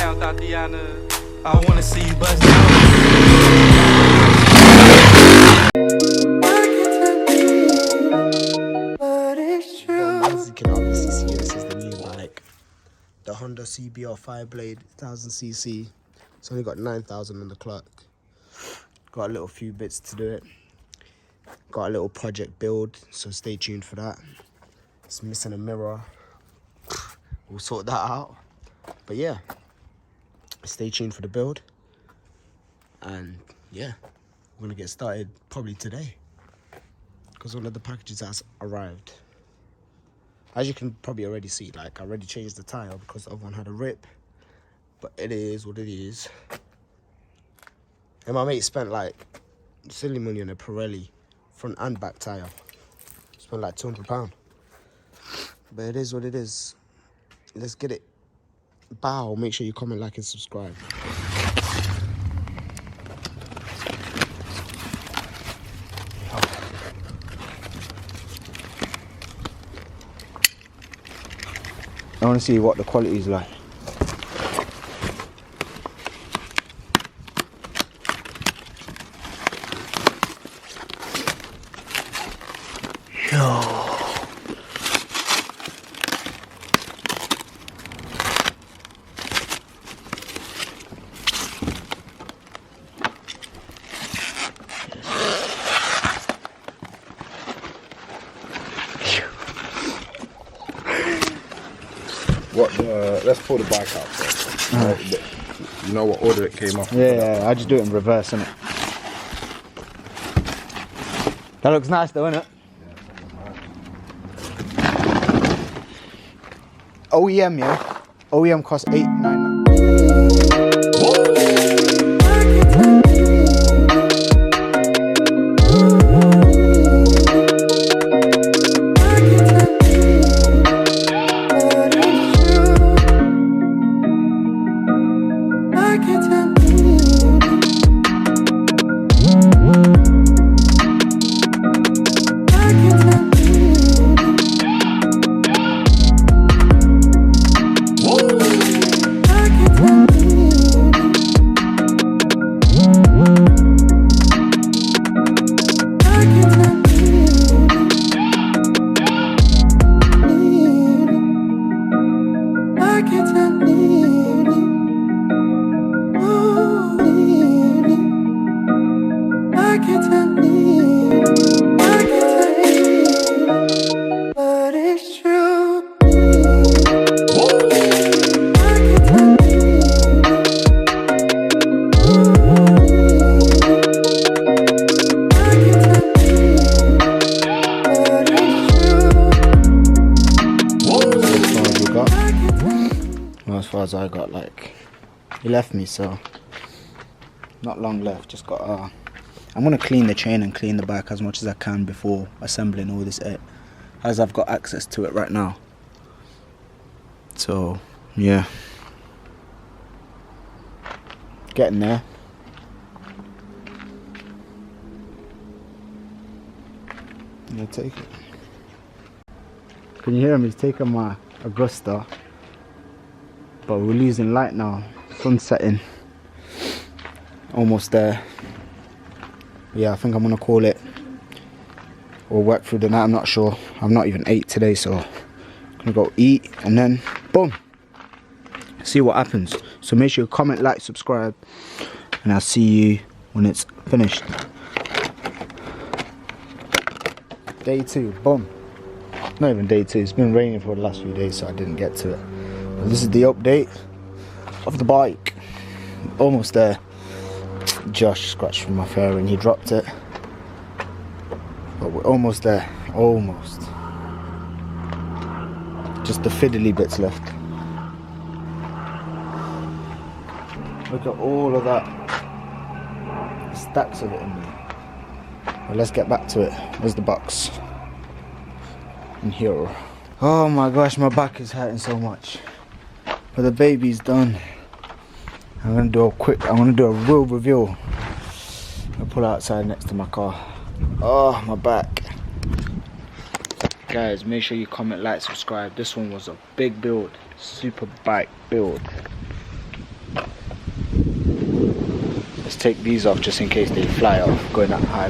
down, Tatiana. I wanna see you bust down. As you can obviously see, this is the new bike. The Honda CBR Fireblade 1000cc. It's only got 9,000 on the clock. Got a little few bits to do it. Got a little project build, so stay tuned for that. It's missing a mirror. We'll sort that out. But yeah, stay tuned for the build. And yeah, we're gonna get started probably today, because one of the packages has arrived. As you can probably already see, like, I already changed the tire because the other one had a rip. But it is what it is. And my mate spent like silly money on a Pirelli front and back tire. Spent like £200. But it is what it is. Let's get it. Bow. Make sure you comment, like, and subscribe. I want to see what the quality is like. Yo. Let's pull the bike out first. You know what order it came off? Yeah, I just do it in reverse, innit? That looks nice though, innit? OEM, yeah? OEM costs $899. As far as I got, like, he left me, so not long left. Just got I'm gonna clean the chain and clean the bike as much as I can before assembling all this, as I've got access to it right now. So yeah, getting there. I'm gonna take it. Can you hear him? He's taking my Augusta. But we're losing light now. Sun's setting. Almost there. Yeah, I think I'm gonna call it. Or work through the night, I'm not sure. I've not even ate today, so I'm gonna go eat and then boom. See what happens. So make sure you comment, like, subscribe, and I'll see you when it's finished. Day 2, boom. Not even day 2, it's been raining for the last few days, so I didn't get to it. This is the update of the bike. Almost there. Josh scratched my fairing, he dropped it. But we're almost there. Almost. Just the fiddly bits left. Look at all of that. Stacks of it in there. Well, let's get back to it. Where's the box? In here. Oh my gosh, my back is hurting so much. But the baby's done. I'm gonna do a real review. I'll pull outside next to my car. Oh, my back. Guys, make sure you comment, like, subscribe. This one was a big build. Super bike build. take these off just in case they fly off going that high.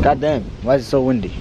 God damn, why is it so windy?